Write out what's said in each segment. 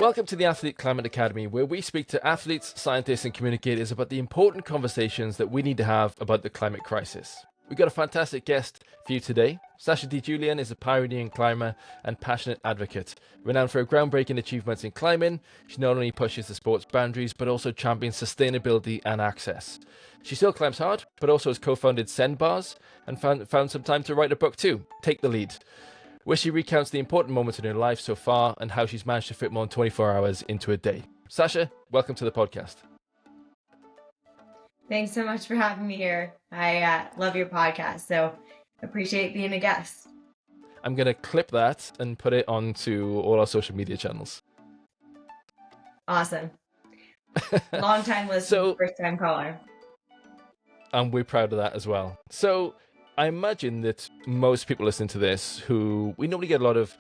Welcome to the Athlete Climate Academy, where we speak to athletes, scientists, and communicators about the important conversations that we need to have about the climate crisis. We've got a fantastic guest for you today. Sasha DiGiulian is a pioneering climber and passionate advocate. Renowned for her groundbreaking achievements in climbing, she not only pushes the sport's boundaries, but also champions sustainability and access. She still climbs hard, but also has co-founded Send Bars and found some time to write a book too, Take the Lead, where she recounts the important moments in her life so far and how she's managed to fit more than 24 hours into a day. Sasha, welcome to the podcast. Thanks so much for having me here. I love your podcast, so appreciate being a guest. I'm going to clip that and put it onto all our social media channels. Awesome. Long time listener, first time caller. And we're proud of that as well. So I imagine that most people listening to this, who we normally get a lot of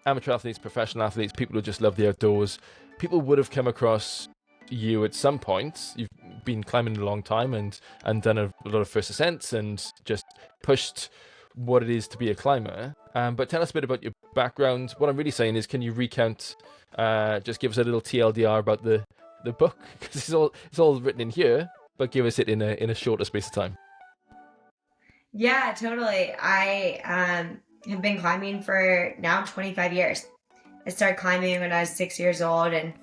amateur athletes, professional athletes, people who just love the outdoors, people would have come across you at some point. You've been climbing a long time and done a lot of first ascents and just pushed what it is to be a climber. But tell us a bit about your background. What I'm really saying is, can you recount, just give us a little TLDR about the book? Because it's all written in here, but give us it in a shorter space of time. Yeah, totally. I have been climbing for now 25 years. I started climbing when I was 6 years old, and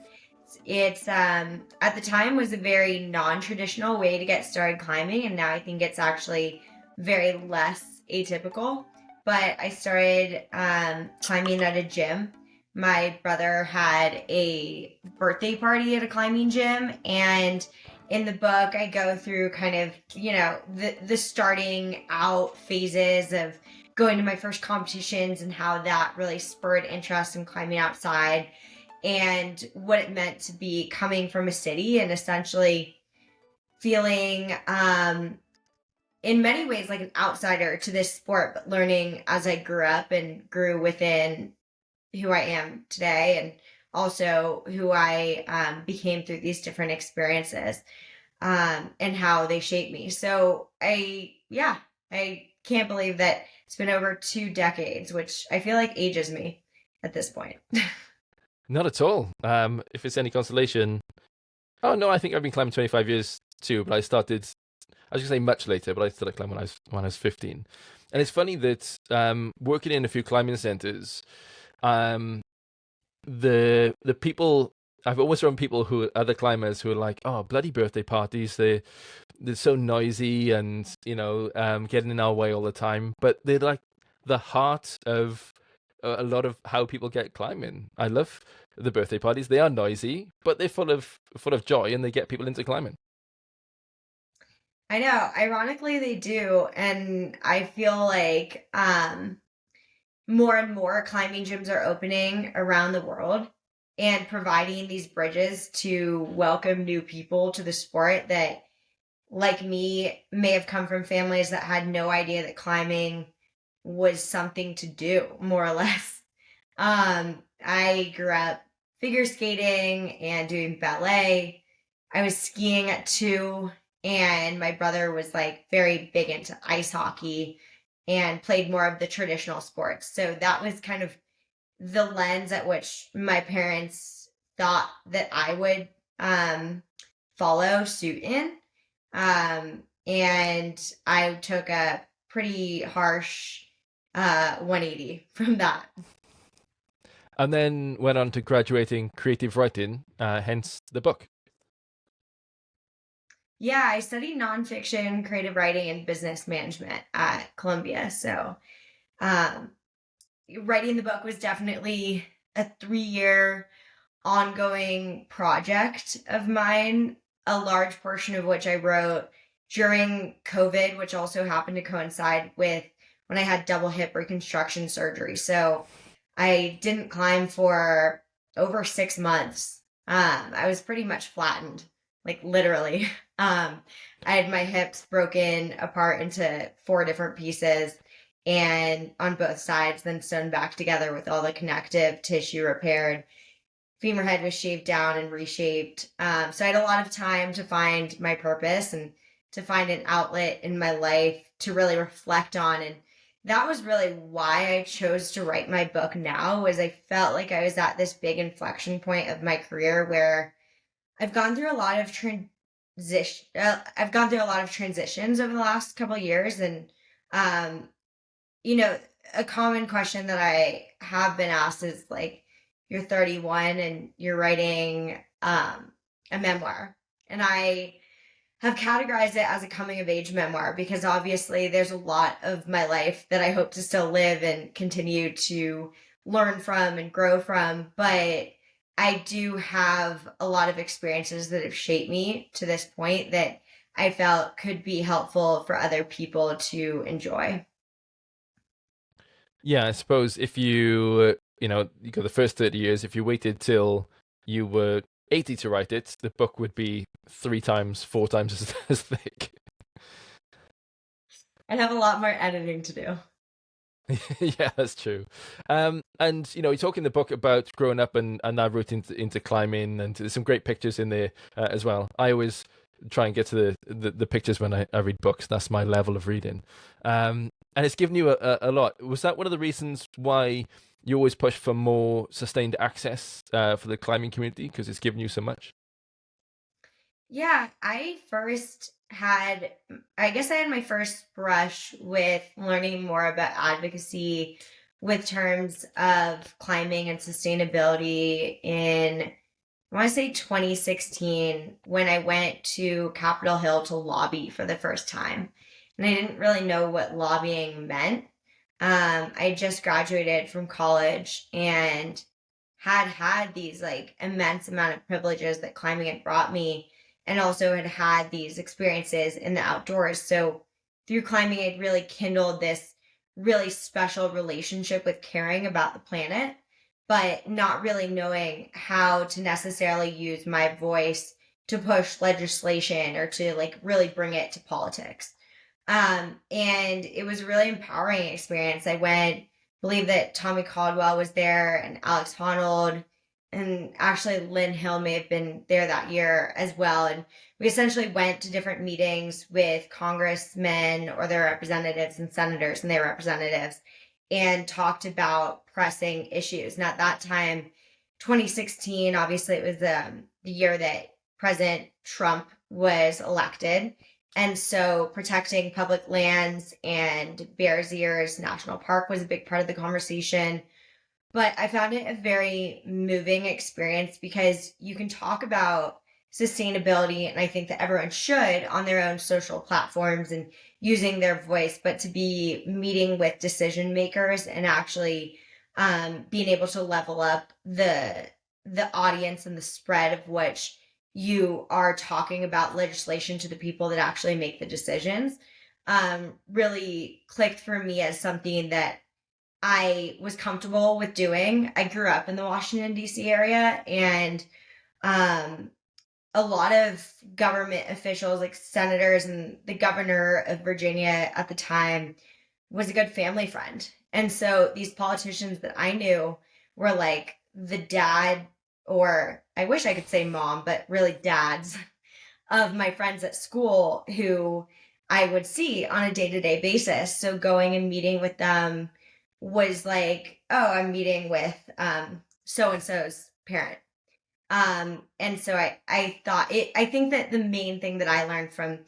it's at the time was a very non-traditional way to get started climbing, and now I think it's actually very less atypical. But I started climbing at a gym. My brother had a birthday party at a climbing gym, and in the book, I go through kind of, the starting out phases of going to my first competitions and how that really spurred interest in climbing outside and what it meant to be coming from a city and essentially feeling, in many ways, like an outsider to this sport, but learning as I grew up and grew within who I am today and also who I became through these different experiences and how they shaped me. So I can't believe that it's been over 2 decades, which I feel like ages me at this point. Not at all. If it's any consolation, I think I've been climbing 25 years too, but I was going to say much later, but I started climbing when I was 15. And it's funny that working in a few climbing centers, the people, I've always run people other climbers who are like, oh, bloody birthday parties, they're so noisy and, getting in our way all the time. But they're like the heart of a lot of how people get climbing. I love the birthday parties. They are noisy, but they're full of joy and they get people into climbing. I know. Ironically, they do. And I feel like more and more climbing gyms are opening around the world and providing these bridges to welcome new people to the sport that, like me, may have come from families that had no idea that climbing was something to do, more or less. I grew up figure skating and doing ballet. I was skiing at 2, and my brother was like very big into ice hockey and played more of the traditional sports. So that was kind of the lens at which my parents thought that I would follow suit in. And I took a pretty harsh 180 from that. And then went on to graduating creative writing, hence the book. Yeah, I studied nonfiction, creative writing, and business management at Columbia. So writing the book was definitely a 3-year ongoing project of mine, a large portion of which I wrote during COVID, which also happened to coincide with when I had double hip reconstruction surgery. So I didn't climb for over 6 months. I was pretty much flattened, like literally. I had my hips broken apart into 4 different pieces and on both sides, then sewn back together with all the connective tissue repaired. Femur head was shaved down and reshaped. So I had a lot of time to find my purpose and to find an outlet in my life to really reflect on and that was really why I chose to write my book now, was I felt like I was at this big inflection point of my career where I've gone through a lot of I've gone through a lot of transitions over the last couple of years, and um, you know, a common question that I have been asked is like, you're 31 and you're writing a memoir, and I have categorized it as a coming of age memoir because obviously there's a lot of my life that I hope to still live and continue to learn from and grow from. But I do have a lot of experiences that have shaped me to this point that I felt could be helpful for other people to enjoy. Yeah, I suppose if you go the first 30 years, if you waited till you were 80 to write it, the book would be 3 times, 4 times as thick. I'd have a lot more editing to do. Yeah, that's true. And you talk in the book about growing up and that route into climbing, and there's some great pictures in there as well. I always try and get to the pictures when I read books. That's my level of reading. And it's given you a lot. Was that one of the reasons why you always push for more sustained access for the climbing community? Because it's given you so much? Yeah, I guess I had my first brush with learning more about advocacy with terms of climbing and sustainability in, I want to say 2016, when I went to Capitol Hill to lobby for the first time. And I didn't really know what lobbying meant. I just graduated from college and had these like immense amount of privileges that climbing had brought me, and also had these experiences in the outdoors. So through climbing, I'd really kindled this really special relationship with caring about the planet, but not really knowing how to necessarily use my voice to push legislation or to like really bring it to politics. And it was a really empowering experience. I went, believe that Tommy Caldwell was there and Alex Honnold, and actually Lynn Hill may have been there that year as well. And we essentially went to different meetings with congressmen or their representatives and senators and their representatives and talked about pressing issues. And at that time, 2016, obviously it was the year that President Trump was elected. And so protecting public lands and Bears Ears National Park was a big part of the conversation. But I found it a very moving experience because you can talk about sustainability, and I think that everyone should on their own social platforms and using their voice, but to be meeting with decision makers and actually being able to level up the audience and the spread of which you are talking about legislation to the people that actually make the decisions, really clicked for me as something that I was comfortable with doing. I grew up in the Washington, D.C. area, and um, a lot of government officials, like senators and the governor of Virginia at the time, was a good family friend. And so these politicians that I knew were like the dad, or I wish I could say mom, but really dads of my friends at school who I would see on a day to day basis. So going and meeting with them was like, oh, I'm meeting with so and so's parent. And so I think that the main thing that I learned from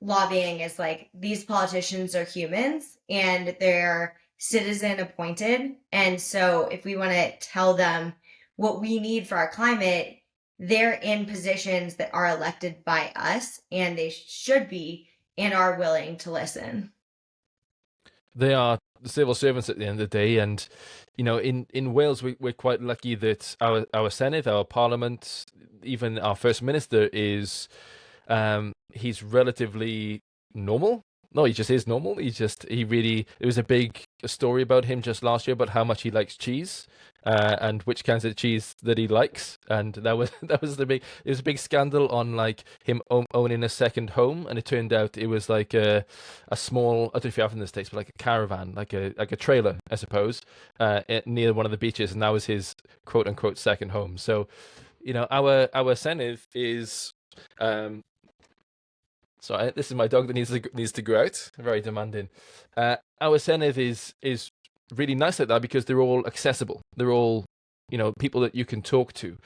lobbying is like these politicians are humans and they're citizen appointed. And so if we want to tell them what we need for our climate, they're in positions that are elected by us and they should be and are willing to listen. They are the civil servants at the end of the day, and in Wales we're quite lucky that our Senate, our Parliament, even our First Minister is he's relatively normal. No, he just is normal. He really, there was a big story about him just last year about how much he likes cheese, and which kinds of cheese that he likes, and that was it was a big scandal on like him owning a second home, and it turned out it was like a small, I don't know if you have in the States, but like a caravan, like a trailer, I suppose, near one of the beaches, and that was his quote unquote second home. So, our Senate is um So this is my dog that needs to go out. Very demanding. Our Senedd is really nice like that because they're all accessible. They're all, people that you can talk to,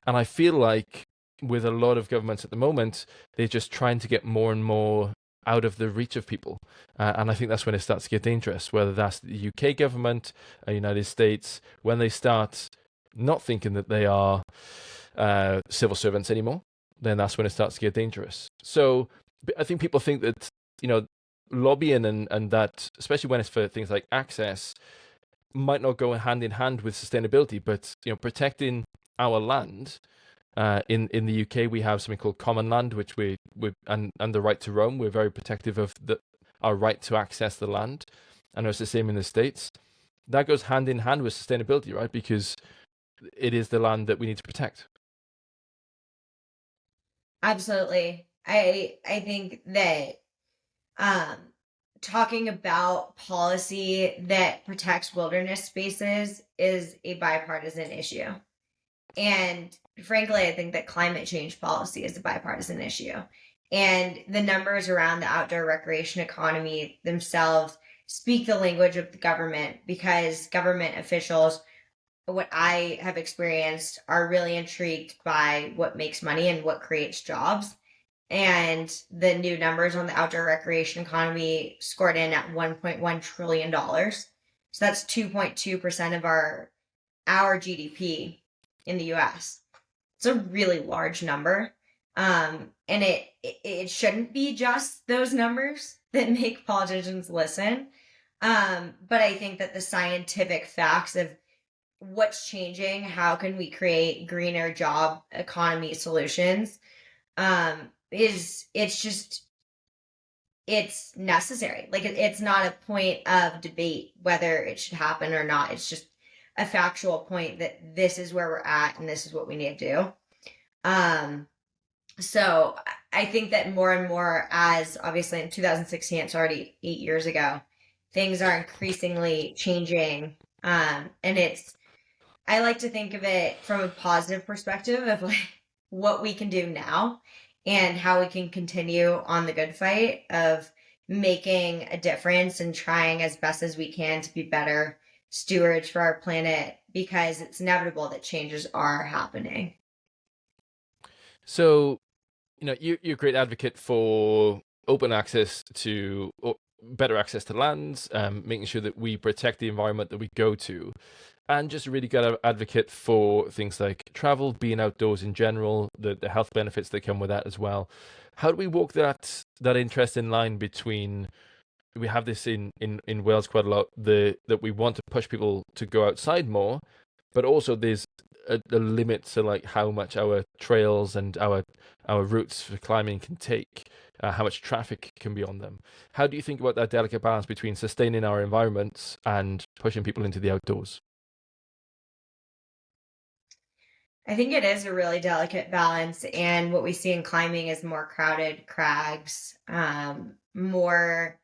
and I feel like with a lot of governments at the moment, they're just trying to get more and more out of the reach of people, and I think that's when it starts to get dangerous. Whether that's the UK government, United States, when they start not thinking that they are civil servants anymore, then that's when it starts to get dangerous. So I think people think that, lobbying and that, especially when it's for things like access, might not go hand in hand with sustainability, but, protecting our land. In the UK, we have something called common land, which we and the right to roam. We're very protective of our right to access the land. I know it's the same in the States. That goes hand in hand with sustainability, right? Because it is the land that we need to protect. Absolutely. I think that um, talking about policy that protects wilderness spaces is a bipartisan issue. And frankly, I think that climate change policy is a bipartisan issue. And the numbers around the outdoor recreation economy themselves speak the language of the government, because government officials, what I have experienced, are really intrigued by what makes money and what creates jobs. And the new numbers on the outdoor recreation economy scored in at $1.1 trillion. So that's 2.2% of our GDP in the US. It's a really large number. And it shouldn't be just those numbers that make politicians listen. But I think that the scientific facts of what's changing, how can we create greener job economy solutions, it's necessary. Like it's not a point of debate whether it should happen or not. It's just a factual point that this is where we're at and this is what we need to do. So I think that more and more, as obviously in 2016, it's already 8 years ago, things are increasingly changing. And I like to think of it from a positive perspective of like what we can do now and how we can continue on the good fight of making a difference and trying as best as we can to be better stewards for our planet, because it's inevitable that changes are happening. So, you're a great advocate for open access to, or better access to lands, making sure that we protect the environment that we go to, and just a really good advocate for things like travel, being outdoors in general, the health benefits that come with that as well. How do we walk that interesting line between, we have this in Wales quite a lot, that we want to push people to go outside more, but also there's a limit to like how much our trails and our routes for climbing can take, how much traffic can be on them. How do you think about that delicate balance between sustaining our environments and pushing people into the outdoors? I think it is a really delicate balance, and what we see in climbing is more crowded crags, more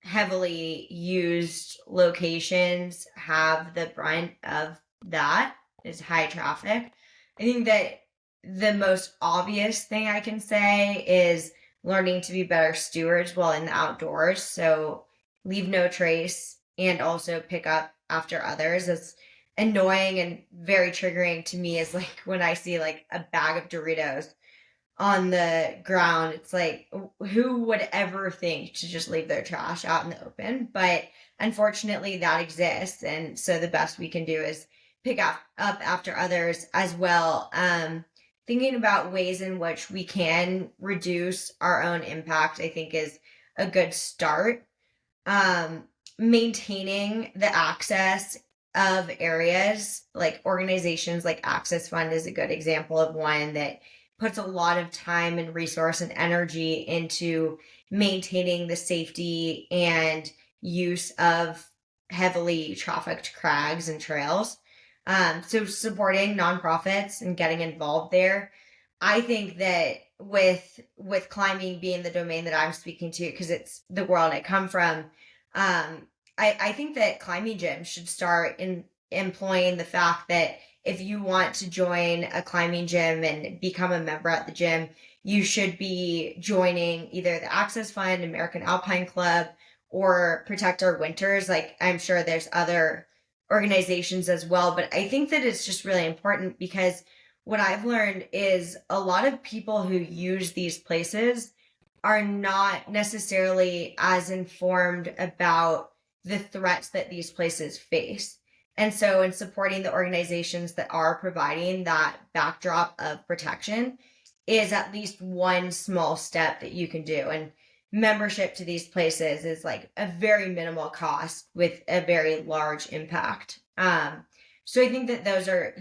heavily used locations have the brunt of that, is high traffic. I think that the most obvious thing I can say is learning to be better stewards while in the outdoors. So leave no trace and also pick up after others. It's annoying and very triggering to me is like when I see like a bag of Doritos on the ground. It's like, who would ever think to just leave their trash out in the open? But unfortunately, that exists. And so the best we can do is pick up after others as well. Thinking about ways in which we can reduce our own impact, I think, is a good start. Maintaining the access of areas, like organizations like Access Fund is a good example of one that puts a lot of time and resource and energy into maintaining the safety and use of heavily trafficked crags and trails. So supporting nonprofits and getting involved there. I think that with climbing being the domain that I'm speaking to, because it's the world I come from, I think that climbing gyms should start in employing the fact that if you want to join a climbing gym and become a member at the gym, you should be joining either the Access Fund, American Alpine Club, or Protect Our Winters. Like, I'm sure there's other organizations as well, but I think that it's just really important because what I've learned is a lot of people who use these places are not necessarily as informed about the threats that these places face. And so, in supporting the organizations that are providing that backdrop of protection, is at least one small step that you can do. And membership to these places is like a very minimal cost with a very large impact. So I think that those are,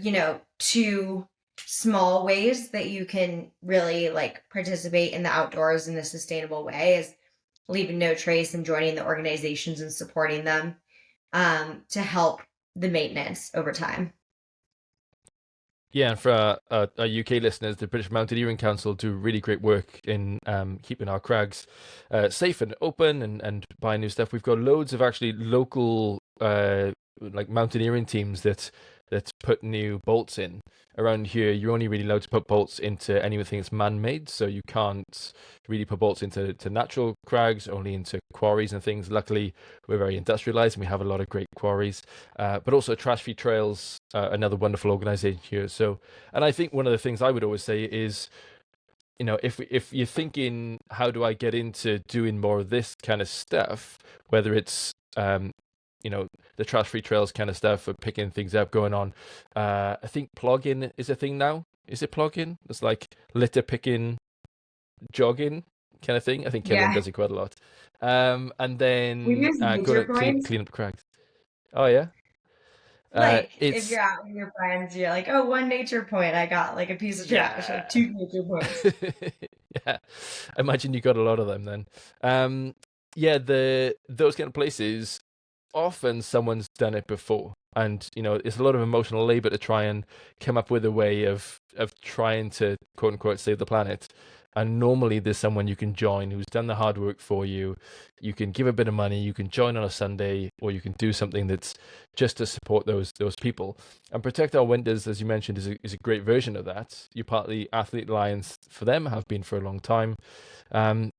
two small ways that you can really like participate in the outdoors in a sustainable way, is leaving no trace and joining the organizations and supporting them to help the maintenance over time. Yeah, and for our UK listeners, the British Mountaineering Council do really great work in keeping our crags safe and open and buying new stuff. We've got loads of actually local like mountaineering teams that put new bolts in. Around here, you're only really allowed to put bolts into anything that's man-made, so you can't really put bolts into natural crags, only into quarries and things. Luckily, we're very industrialized and we have a lot of great quarries, but also Trash Free Trails, another wonderful organization here. So, and I think one of the things I would always say is, if you're thinking, how do I get into doing more of this kind of stuff, whether it's the trash free trails kind of stuff for picking things up going on. I think plogging is a thing now. Is it plogging? It's like litter picking, jogging kind of thing. I think Killian Yeah. does it quite a lot. And We then use go nature to points. clean up the cracks. Oh yeah. Like if It's you're out with your friends, you're like, oh, one nature point, I got like a piece of trash, yeah. like two nature points. Yeah. I imagine you got a lot of them then. Yeah, those kind of places, often someone's done it before, and it's a lot of emotional labor to try and come up with a way of trying to quote unquote save the planet. And normally there's someone you can join who's done the hard work for you. You can give a bit of money, you can join on a Sunday, or you can do something that's just to support those people. And Protect Our Winters, as you mentioned, is a great version of that. You're part of the Athlete Alliance for them, have been for a long time. um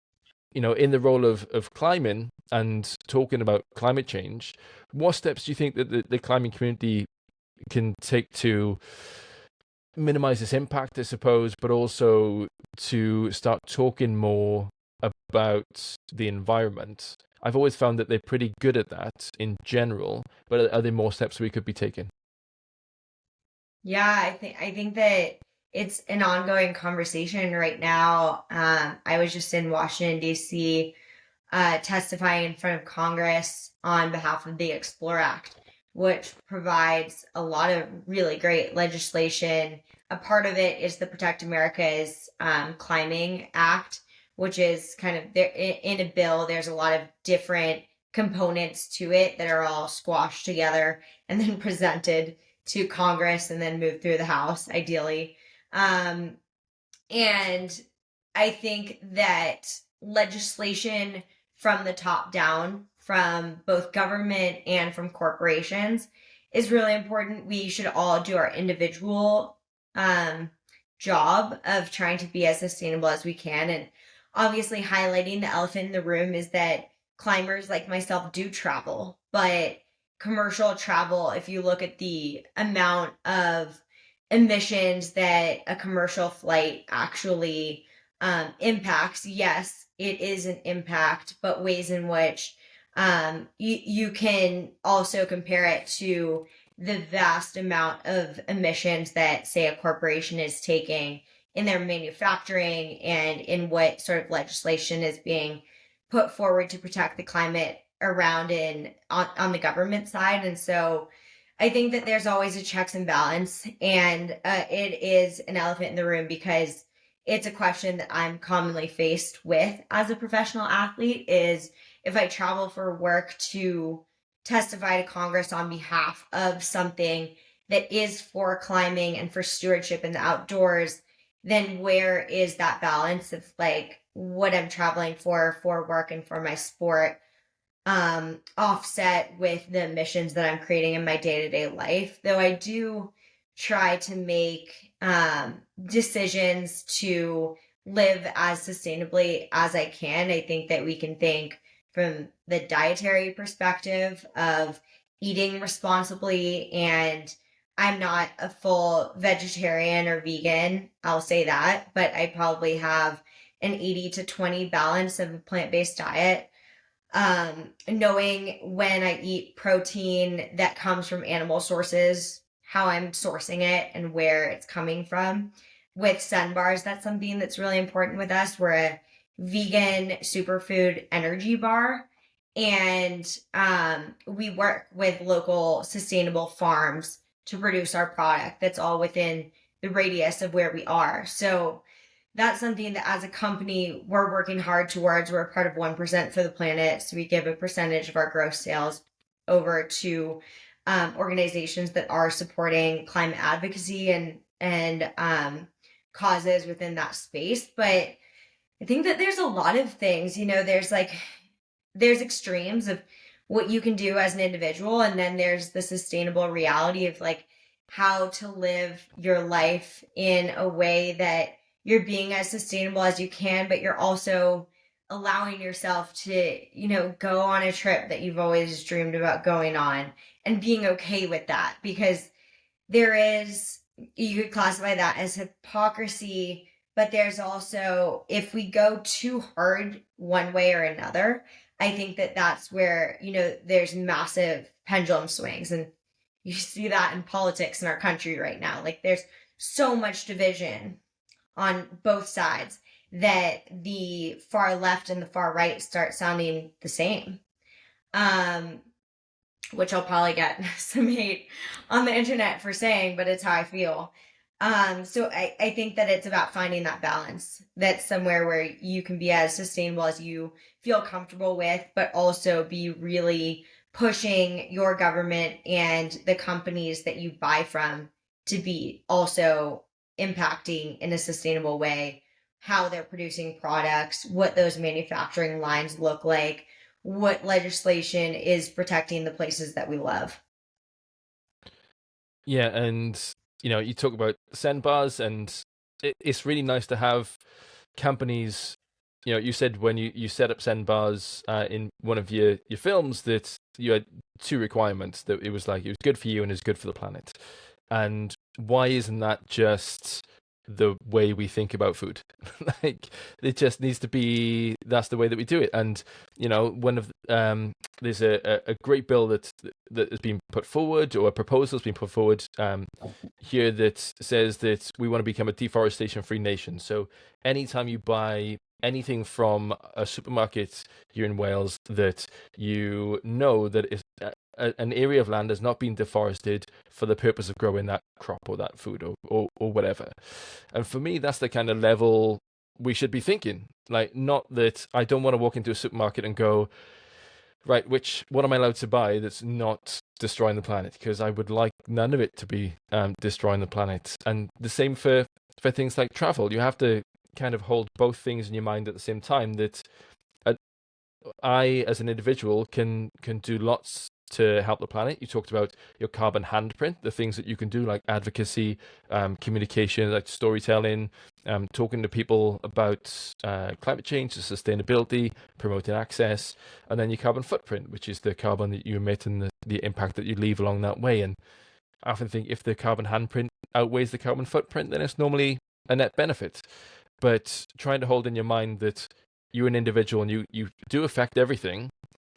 in the role of climbing and talking about climate change, what steps do you think that the climbing community can take to minimize this impact, I suppose, but also to start talking more about the environment? I've always found that they're pretty good at that in general, but are there more steps we could be taking? Yeah, I think that it's an ongoing conversation right now. I was just in Washington, D.C., testifying in front of Congress on behalf of the Explore Act, which provides a lot of really great legislation. A part of it is the Protect America's Climbing Act, which is kind of there in a bill. There's a lot of different components to it that are all squashed together and then presented to Congress and then moved through the House, ideally. Um, and I think that legislation from the top down, from both government and from corporations, is really important. We should all do our individual job of trying to be as sustainable as we can. And obviously, highlighting the elephant in the room is that climbers like myself do travel, but commercial travel, if you look at the amount of emissions that a commercial flight actually impacts, yes, it is an impact, but ways in which you can also compare it to the vast amount of emissions that, say, a corporation is taking in their manufacturing and in what sort of legislation is being put forward to protect the climate around on the government side. And so I think that there's always a checks and balance, and it is an elephant in the room because it's a question that I'm commonly faced with as a professional athlete. Is if I travel for work to testify to Congress on behalf of something that is for climbing and for stewardship in the outdoors, then where is that balance of like what I'm traveling for work and for my sport, offset with the emissions that I'm creating in my day-to-day life? Though I do try to make decisions to live as sustainably as I can. I think that we can think from the dietary perspective of eating responsibly, and I'm not a full vegetarian or vegan, I'll say that, but I probably have an 80 to 20 balance of a plant-based diet. Knowing when I eat protein that comes from animal sources, how I'm sourcing it and where it's coming from. With Sun Bars, that's something that's really important with us. We're a vegan superfood energy bar, and we work with local sustainable farms to produce our product that's all within the radius of where we are. So that's something that as a company we're working hard towards. We're a part of 1% for the planet, so we give a percentage of our gross sales over to organizations that are supporting climate advocacy and causes within that space. But I think that there's a lot of things, there's extremes of what you can do as an individual, and then there's the sustainable reality of like how to live your life in a way that you're being as sustainable as you can, but you're also allowing yourself to, go on a trip that you've always dreamed about going on, and being okay with that, because there is, you could classify that as hypocrisy, but there's also, if we go too hard one way or another, I think that that's where, there's massive pendulum swings. And you see that in politics in our country right now. Like there's so much division on both sides that the far left and the far right start sounding the same. Which I'll probably get some hate on the internet for saying, but it's how I feel. So I think that it's about finding that balance. That's somewhere where you can be as sustainable as you feel comfortable with, but also be really pushing your government and the companies that you buy from to be also impacting in a sustainable way how they're producing products, what those manufacturing lines look like, what legislation is protecting the places that we love. Yeah, and you talk about send bars, and it's really nice to have companies. You said when you set up send bars in one of your films that you had two requirements, that it was good for you and it was good for the planet. And why isn't that just the way we think about food? Like it just needs to be, that's the way that we do it. And one of there's a great bill that has been put forward, or a proposal has been put forward here, that says that we want to become a deforestation free nation. So anytime you buy anything from a supermarket here in Wales, that that is an area of land has not been deforested for the purpose of growing that crop or that food or whatever. And for me, that's the kind of level we should be thinking. Like, not that I don't want to walk into a supermarket and go, right, what am I allowed to buy that's not destroying the planet? Because I would like none of it to be destroying the planet. And the same for things like travel. You have to kind of hold both things in your mind at the same time, that I, as an individual, can do lots to help the planet. You talked about your carbon handprint, the things that you can do, like advocacy, communication, like storytelling, talking to people about climate change, sustainability, promoting access, and then your carbon footprint, which is the carbon that you emit and the impact that you leave along that way. And I often think if the carbon handprint outweighs the carbon footprint, then it's normally a net benefit. But trying to hold in your mind that you're an individual and you do affect everything,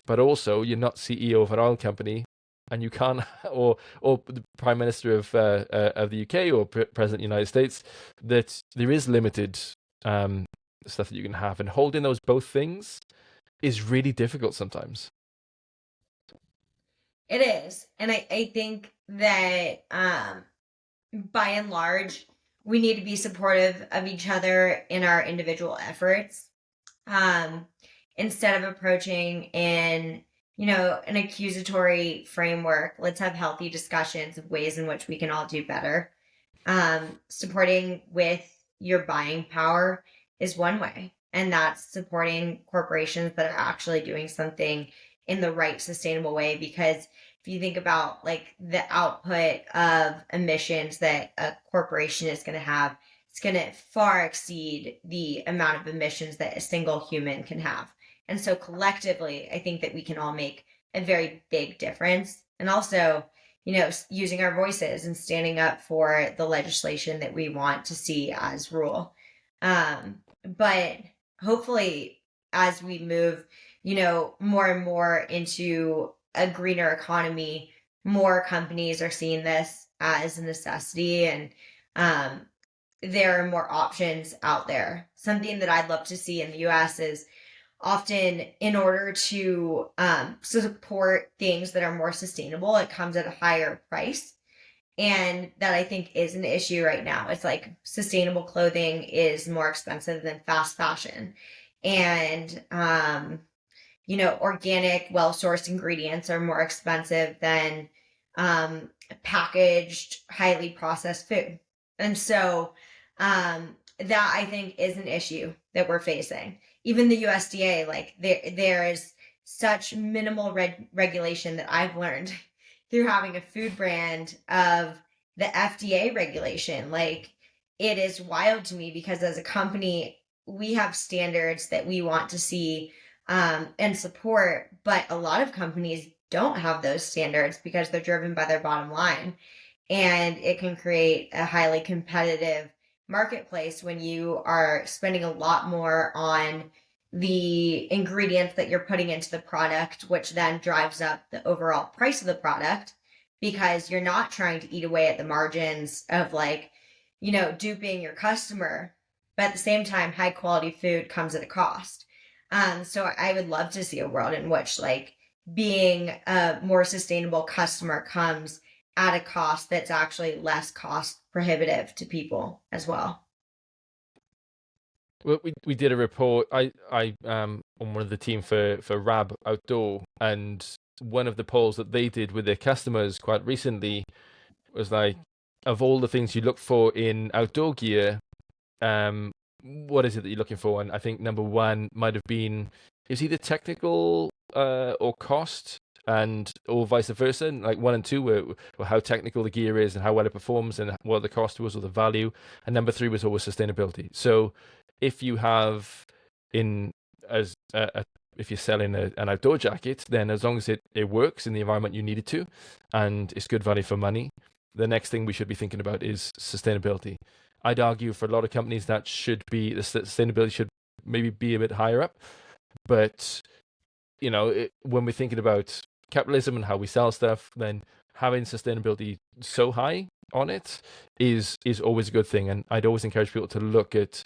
but also you're not CEO of an oil company, and you can't, or the Prime Minister of the UK, or President of the United States, that there is limited stuff that you can have, and holding those both things is really difficult sometimes. It is. And I think that by and large, we need to be supportive of each other in our individual efforts. Instead of approaching in, an accusatory framework, let's have healthy discussions of ways in which we can all do better. Supporting with your buying power is one way, and that's supporting corporations that are actually doing something in the right sustainable way. Because if you think about like the output of emissions that a corporation is going to have, it's going to far exceed the amount of emissions that a single human can have. And so collectively, I think that we can all make a very big difference. And also, using our voices and standing up for the legislation that we want to see as rule. But hopefully, as we move, more and more into a greener economy, more companies are seeing this as a necessity, and there are more options out there. Something that I'd love to see in the US is often, in order to support things that are more sustainable, it comes at a higher price. And that I think is an issue right now. It's like sustainable clothing is more expensive than fast fashion. And, organic, well sourced ingredients are more expensive than packaged, highly processed food. And so that I think is an issue that we're facing. Even the USDA, like there is such minimal regulation that I've learned through having a food brand of the FDA regulation. Like, it is wild to me because as a company, we have standards that we want to see and support, but a lot of companies don't have those standards because they're driven by their bottom line. And it can create a highly competitive marketplace when you are spending a lot more on the ingredients that you're putting into the product, which then drives up the overall price of the product because you're not trying to eat away at the margins of duping your customer. But at the same time, high quality food comes at a cost. So I would love to see a world in which being a more sustainable customer comes at a cost that's actually less cost prohibitive to people as well. Well, we did a report. I on one of the team for RAB Outdoor, and one of the polls that they did with their customers quite recently was like, of all the things you look for in outdoor gear, what is it that you're looking for? And I think number one might have been, is either technical or cost, and or vice versa. And like 1 and 2 were how technical the gear is and how well it performs and what the cost was or the value. And number 3 was always sustainability. So if you have if you're selling an outdoor jacket, then as long as it works in the environment you need it to, and it's good value for money, the next thing we should be thinking about is sustainability. I'd argue for a lot of companies that the sustainability should maybe be a bit higher up. But, when we're thinking about capitalism and how we sell stuff, then having sustainability so high on it is always a good thing. And I'd always encourage people to look at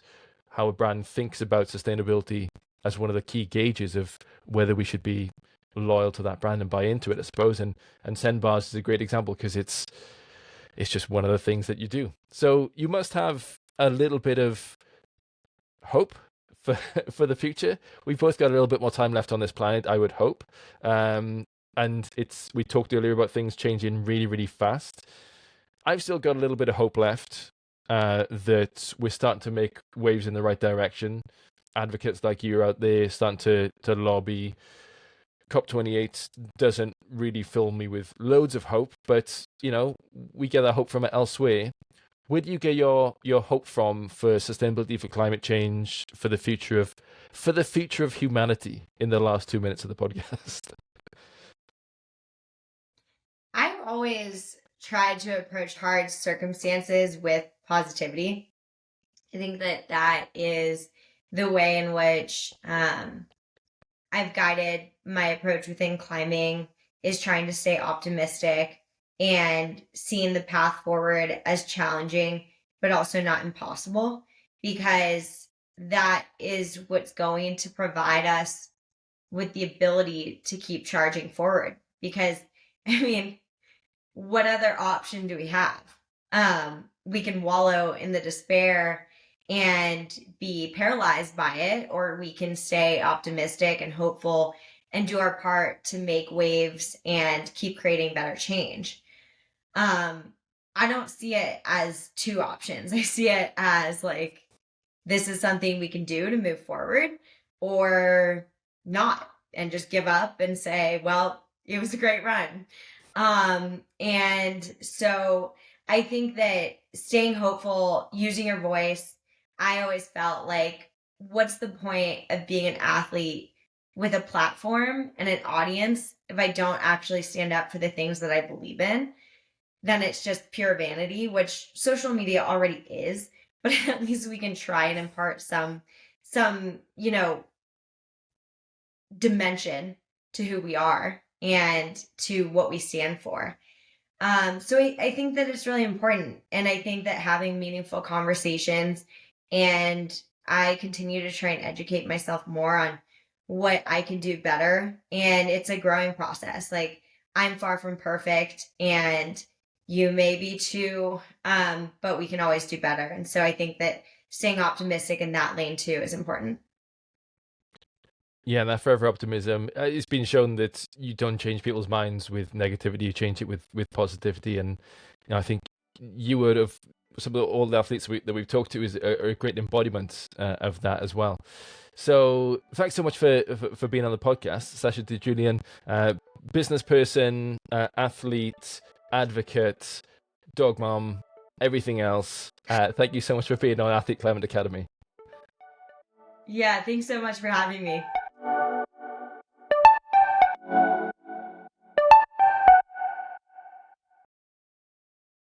how a brand thinks about sustainability as one of the key gauges of whether we should be loyal to that brand and buy into it, I suppose. And Send Bars is a great example because it's just one of the things that you do. So you must have a little bit of hope for the future. We've both got a little bit more time left on this planet, I would hope. And we talked earlier about things changing really, really fast. I've still got a little bit of hope left that we're starting to make waves in the right direction. Advocates like you are out there starting to lobby. COP28 doesn't really fill me with loads of hope, but we get that hope from elsewhere. Where do you get your hope from for sustainability, for climate change, for the future of humanity in the last 2 minutes of the podcast? I've always tried to approach hard circumstances with positivity. I think that is the way in which I've guided my approach within climbing, is trying to stay optimistic and seeing the path forward as challenging, but also not impossible, because that is what's going to provide us with the ability to keep charging forward. Because, I mean, what other option do we have? We can wallow in the despair and be paralyzed by it, or we can stay optimistic and hopeful and do our part to make waves and keep creating better change. I don't see it as two options. I see it as this is something we can do to move forward, or not, and just give up and say, well, it was a great run. And so I think that staying hopeful, using your voice, I always felt like, what's the point of being an athlete with a platform and an audience if I don't actually stand up for the things that I believe in? Then it's just pure vanity, which social media already is, but at least we can try and impart some, dimension to who we are and to what we stand for. So I think that it's really important. And I think that having meaningful conversations, and I continue to try and educate myself more on what I can do better. And it's a growing process. Like, I'm far from perfect, and you may be too, but we can always do better. And so I think that staying optimistic in that lane too is important. Yeah, that forever optimism. It's been shown that you don't change people's minds with negativity; you change it with positivity. And I think you would have some of all the athletes that we've talked to are a great embodiment of that as well. So thanks so much for being on the podcast, Sasha DiGiulian, business person, athlete, advocate, dog mom, everything else. Thank you so much for being on Athlete Climate Academy. Yeah, thanks so much for having me.